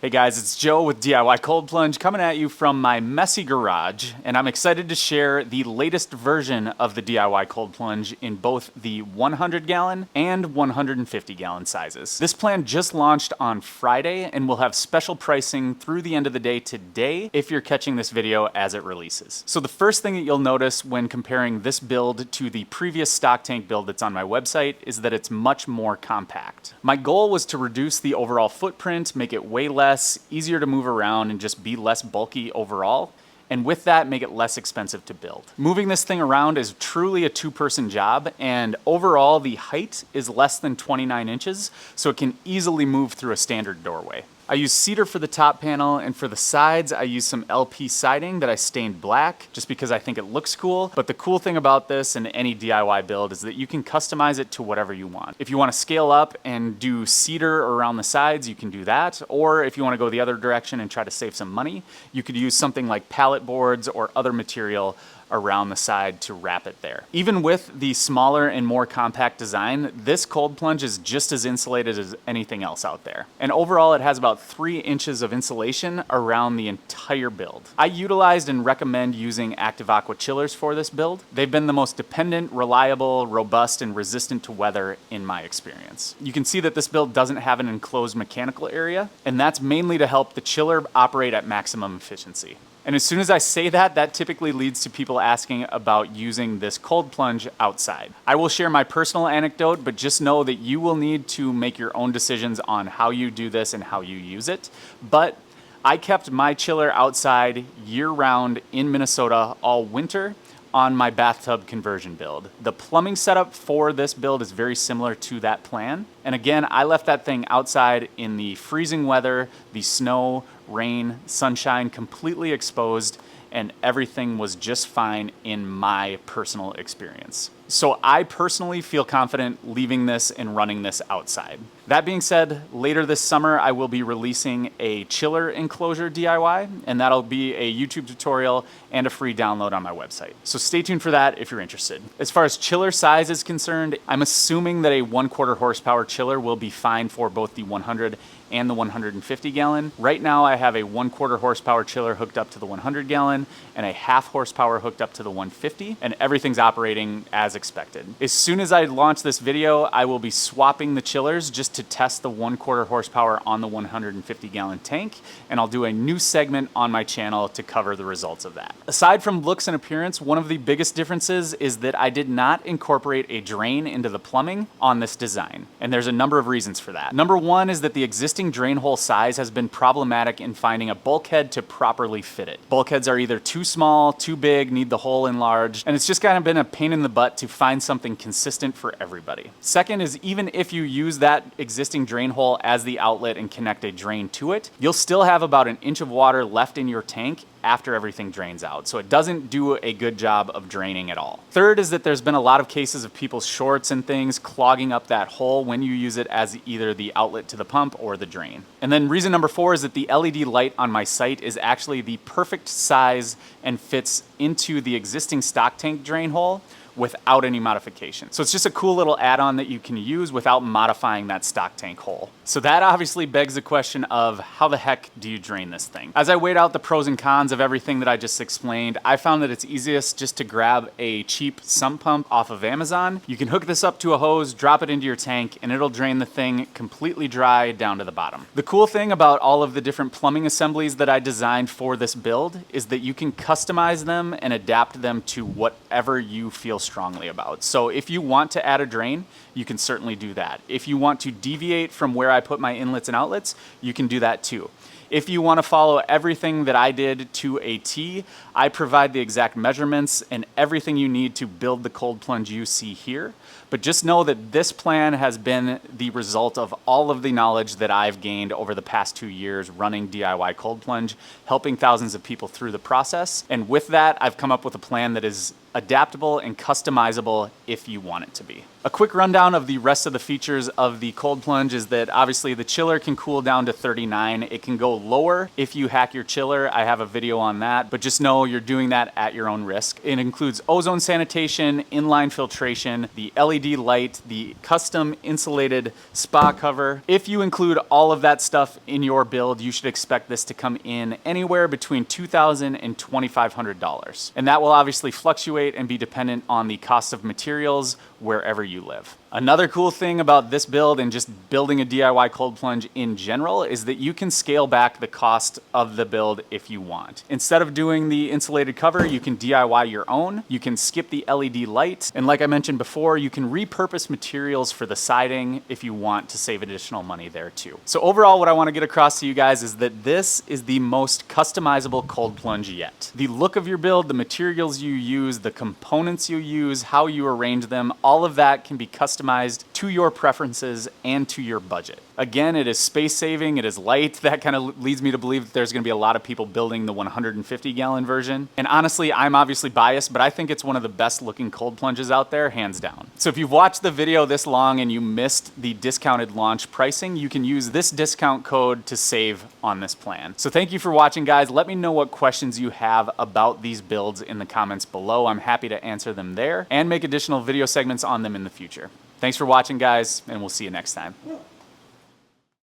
Hey guys, it's Joe with DIY Cold Plunge coming at you from my messy garage, and I'm excited to share the latest version of the DIY Cold Plunge in both the 100 gallon and 150 gallon sizes. This plan just launched on Friday and will have special pricing through the end of the day today if you're catching this video as it releases. So the first thing that you'll notice when comparing this build to the previous stock tank build that's on my website is that it's much more compact. My goal was to reduce the overall footprint, make it way less, easier to move around, and just be less bulky overall. And with that, make it less expensive to build. Moving this thing around is truly a two-person job, and overall the height is less than 29 inches, so it can easily move through a standard doorway. I use cedar for the top panel, and for the sides I use some LP siding that I stained black just because I think it looks cool. But the cool thing about this and any DIY build is that you can customize it to whatever you want. If you want to scale up and do cedar around the sides, you can do that. Or if you want to go the other direction and try to save some money, you could use something like pallet boards or other material around the side to wrap it there. Even with the smaller and more compact design, this cold plunge is just as insulated as anything else out there. And overall, it has about 3 inches of insulation around the entire build. I utilized and recommend using Active Aqua chillers for this build. They've been the most dependent, reliable, robust, and resistant to weather in my experience. You can see that this build doesn't have an enclosed mechanical area, and that's mainly to help the chiller operate at maximum efficiency. And as soon as I say that, that typically leads to people asking about using this cold plunge outside. I will share my personal anecdote, but just know that you will need to make your own decisions on how you do this and how you use it. But I kept my chiller outside year-round in Minnesota all winter on my bathtub conversion build. The plumbing setup for this build is very similar to that plan. And again, I left that thing outside in the freezing weather, the snow, rain, sunshine, completely exposed, and everything was just fine in my personal experience. So I personally feel confident leaving this and running this outside. That being said, later this summer I will be releasing a chiller enclosure DIY, and that'll be a YouTube tutorial and a free download on my website. So stay tuned for that if you're interested. As far as chiller size is concerned, I'm assuming that a 1/4 horsepower chiller will be fine for both the 100 and the 150 gallon. Right now I have a 1/4 horsepower chiller hooked up to the 100 gallon and a 1/2 horsepower hooked up to the 150, and everything's operating as expected. As soon as I launch this video, I will be swapping the chillers just to test the 1/4 horsepower on the 150 gallon tank, and I'll do a new segment on my channel to cover the results of that. Aside from looks and appearance, one of the biggest differences is that I did not incorporate a drain into the plumbing on this design, and there's a number of reasons for that. Number one is that the existing drain hole size has been problematic in finding a bulkhead to properly fit it. Bulkheads are either too small, too big, need the hole enlarged, and it's just kind of been a pain in the butt to find something consistent for everybody. Second is, even if you use that existing drain hole as the outlet and connect a drain to it, you'll still have about 1 inch of water left in your tank after everything drains out. So it doesn't do a good job of draining at all. Third is that there's been a lot of cases of people's shorts and things clogging up that hole when you use it as either the outlet to the pump or the drain. And then reason number 4 is that the LED light on my site is actually the perfect size and fits into the existing stock tank drain hole without any modification. So it's just a cool little add-on that you can use without modifying that stock tank hole. So that obviously begs the question of how the heck do you drain this thing? As I weighed out the pros and cons of everything that I just explained, I found that it's easiest just to grab a cheap sump pump off of Amazon. You can hook this up to a hose, drop it into your tank, and it'll drain the thing completely dry down to the bottom. The cool thing about all of the different plumbing assemblies that I designed for this build is that you can customize them and adapt them to whatever you feel strongly about. So if you want to add a drain, you can certainly do that. If you want to deviate from where I put my inlets and outlets, you can do that too. If you want to follow everything that I did to a T, I provide the exact measurements and everything you need to build the cold plunge you see here. But just know that this plan has been the result of all of the knowledge that I've gained over the past 2 years running DIY Cold Plunge, helping thousands of people through the process. And with that, I've come up with a plan that is adaptable and customizable if you want it to be. A quick rundown of the rest of the features of the cold plunge is that obviously the chiller can cool down to 39. It can go lower if you hack your chiller. I have a video on that, but just know you're doing that at your own risk. It includes ozone sanitation, inline filtration, the LED light, the custom insulated spa cover. If you include all of that stuff in your build, you should expect this to come in anywhere between $2,000 and $2,500. And that will obviously fluctuate and be dependent on the cost of materials wherever you live. Another cool thing about this build and just building a DIY cold plunge in general is that you can scale back the cost of the build if you want. Instead of doing the insulated cover, you can DIY your own. You can skip the LED light. And like I mentioned before, you can repurpose materials for the siding if you want to save additional money there too. So overall, what I want to get across to you guys is that this is the most customizable cold plunge yet. The look of your build, the materials you use, the components you use, how you arrange them, all of that can be customized to your preferences and to your budget. Again, it is space saving, it is light. That kind of leads me to believe that there's gonna be a lot of people building the 150 gallon version. And honestly, I'm obviously biased, but I think it's one of the best looking cold plunges out there, hands down. So if you've watched the video this long and you missed the discounted launch pricing, you can use this discount code to save on this plan. So thank you for watching, guys. Let me know what questions you have about these builds in the comments below. I'm happy to answer them there and make additional video segments on them in the future. Thanks for watching, guys, and we'll see you next time.